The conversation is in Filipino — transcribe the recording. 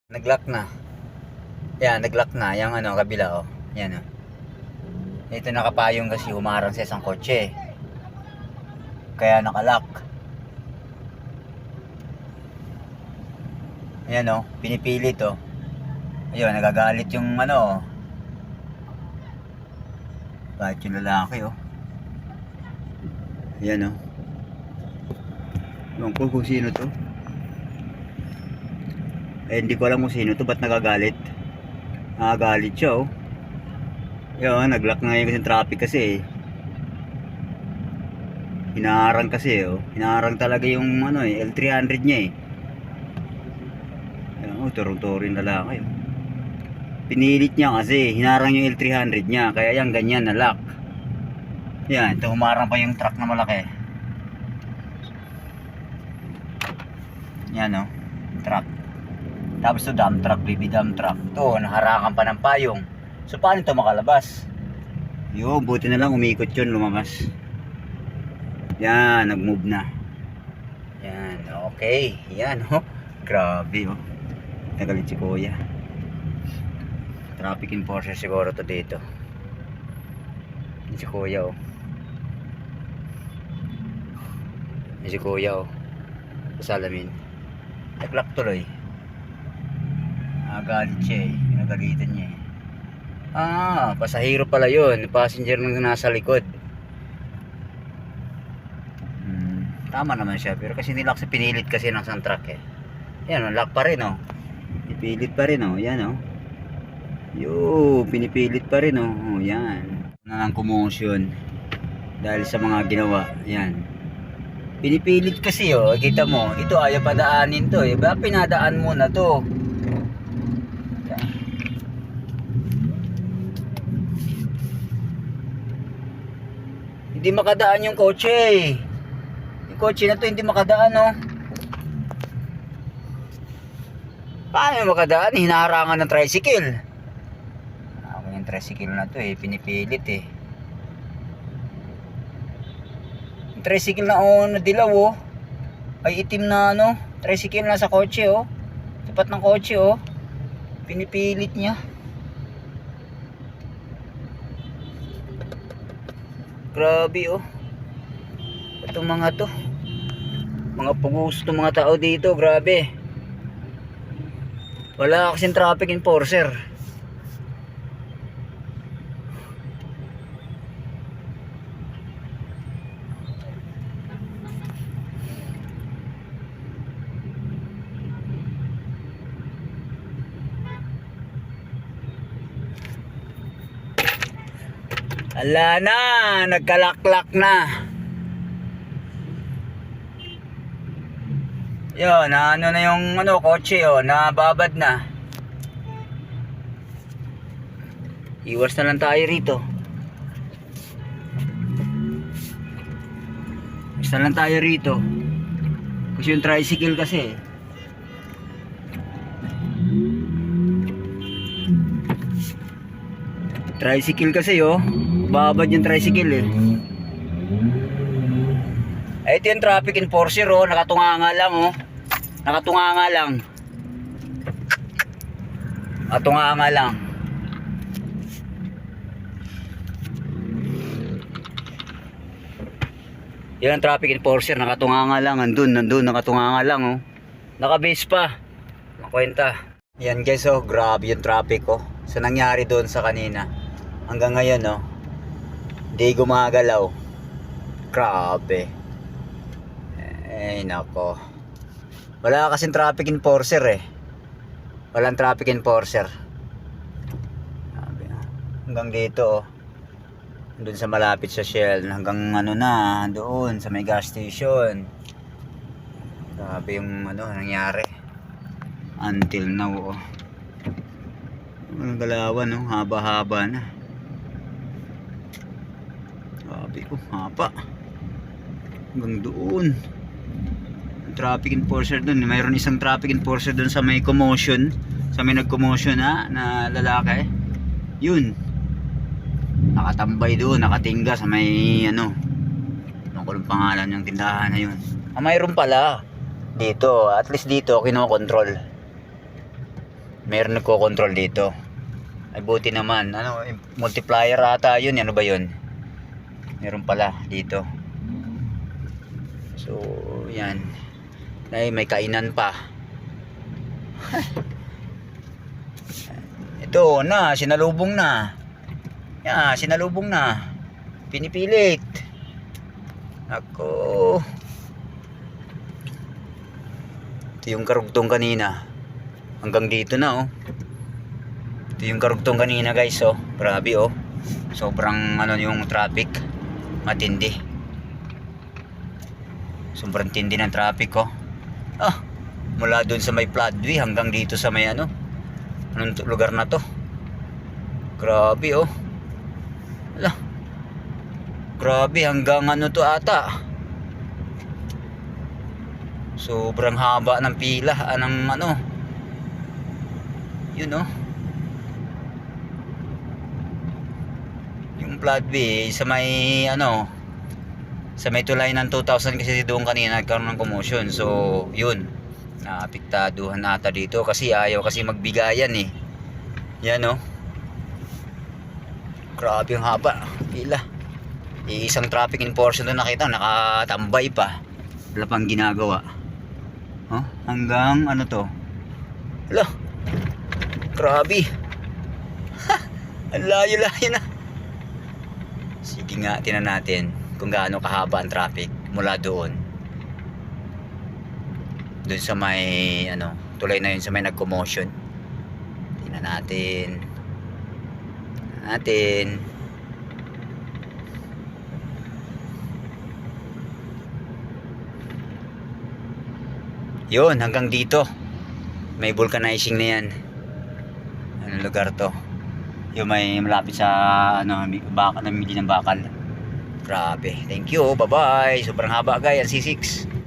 Nag-lock na. Yan, nag-lock na. Yung ano, kabila oh. Yan oh. Ito nakapayong kasi humarang sa isang kotse. Kaya nakalock. Ayan oh, pinipilit oh. Ayun, nagagalit yung ano. Bakit yung lalaki oh. Ayan oh. Ewan ko kung sino to. Eh, hindi ko alam kung sino to. Ba't nagagalit? Nagagalit siya oh. Yun, nag-lock na ngayon kasi yung traffic kasi eh. Hinaharang kasi oh. Hinaharang talaga yung ano eh, L300 niya eh. Ayan oh, turong-turing lalaki oh. Pinilit niya kasi, hinarang yung L300 niya. Kaya yan, ganyan na lock. Yan, ito humarang pa yung truck na malaki. Yan oh, truck. Tapos ito dump truck, baby dump truck. Ito, naharakan pa ng payong. So paano ito makalabas? Yun, buti na lang umikot yun, lumabas. Yan, nag-move na. Yan, okay. Yan oh, grabe oh. Nagalit si kuya. Traffic enforcer siguro to dito. Yan si kuya oh. Yan si kuya oh. Sa salamin. Nag-lock tuloy. Nagalit siya eh. Nagalitan niya eh. Ah, pasahero pala yun. Passenger nang nasa likod. Tama naman siya. Pero kasi nilock sa pinilit kasi ng isang truck eh. Yan, lock pa rin oh. Pinipilit pa rin oh. Yan oh. Yo, pinipilit pa rin oh. Oh, yan. Na ng commotion. Dahil sa mga ginawa. Yan. Pinipilit kasi oh. Kita mo. Ito ayaw padaanin to eh. Ba pinadaan mo na to. Hindi makadaan yung kotse eh. Yung kotse na to hindi makadaan oh. Paano makadaan? Hinaharangan ng tricycle. Ako yung tricycle na to eh. Pinipilit eh. Yung tricycle na oh, nadilaw oh. Ay itim na ano. Tricycle na sa kotse oh. Tapat ng kotse oh. Pinipilit niya. Grabe oh. Itong mga to. Mga pugos itong mga tao dito. Grabe. Wala kasing traffic enforcer. Ala na, nagkalaklak na. Yun, ano na yung ano, kotse oh, nababad na. Iwas na lang tayo rito. Iwas na lang tayo rito. Kasi yung tricycle kasi oh. Babad yung tricycle eh. Ay, ito yung traffic enforcer oh. Nakatunganga lang oh. Nakatunganga lang. Nakatunganga lang. Yan ang traffic enforcer. Nakatunganga lang. Nandun, nakatunganga lang oh. Nakabase pa. Makwenta. Yan guys oh. Grabe yung traffic oh. So nangyari doon sa kanina. Hanggang ngayon oh. Hindi gumagalaw. Grabe. Ay nako. Wala kasing traffic enforcer eh. Walang traffic enforcer. Hanggang dito oh. Doon sa malapit sa Shell. Hanggang ano na. Doon sa may gas station. Grabe yung ano nangyari. Until now oh. Walang galawan oh. Haba-haba na. Grabe ko. Haba. Hanggang doon. Traffic enforcer doon. Mayroon isang traffic enforcer doon sa may commotion. Sa may nag-commotion na lalaki. Yun. Nakatambay doon. Nakatingga sa may ano. Ano ko lang pangalan ng tindahan na yun. Mayroon pala. Dito. At least dito kinokontrol. Meron nagko-control dito. Ay buti naman, ano, multiplier ata yun, ano ba yun? Meron pala dito. So, yan. Ay, may kainan pa. Ito na, sinalubong na. Yan, sinalubong na. Pinipilit. Ako. Ito yung karugtong kanina. Hanggang dito na, oh. Ito yung karugtong kanina, guys, oh. Grabe, oh. Sobrang ano yung traffic. Matindi. Sobrang tindi ng traffic, oh. Ah, mula doon sa may floodway hanggang dito sa may ano. Anong lugar na to? Grabe, oh. Ala. Grabe, hanggang ano to ata. Sobrang haba ng pila, anong ano. Yun, oh. Yung floodway sa may ano, sa may tulay ng 2000 kasi doon kanina nagkaroon ng commotion. So yun, naapektaduhan ata dito kasi ayaw kasi magbigayan eh. Yan, oh. Grabe ang haba pila. Isang traffic enforcer na nakita, nakatambay pa, wala pang ginagawa. Oh, hanggang ano to. Hala, grabe. Ang layo-layo na. Sige nga, tingnan natin kung gaano kahaba ang traffic mula doon sa may ano, tulay na yun sa may nag-commotion. Tingnan natin. Yun, hanggang dito. May vulcanizing na yan. Anong lugar to? Yung may malapit sa ano, baka, namili ng bakal. Grabe. Thank you. Bye-bye. Sobrang haba, guys. Ang C6.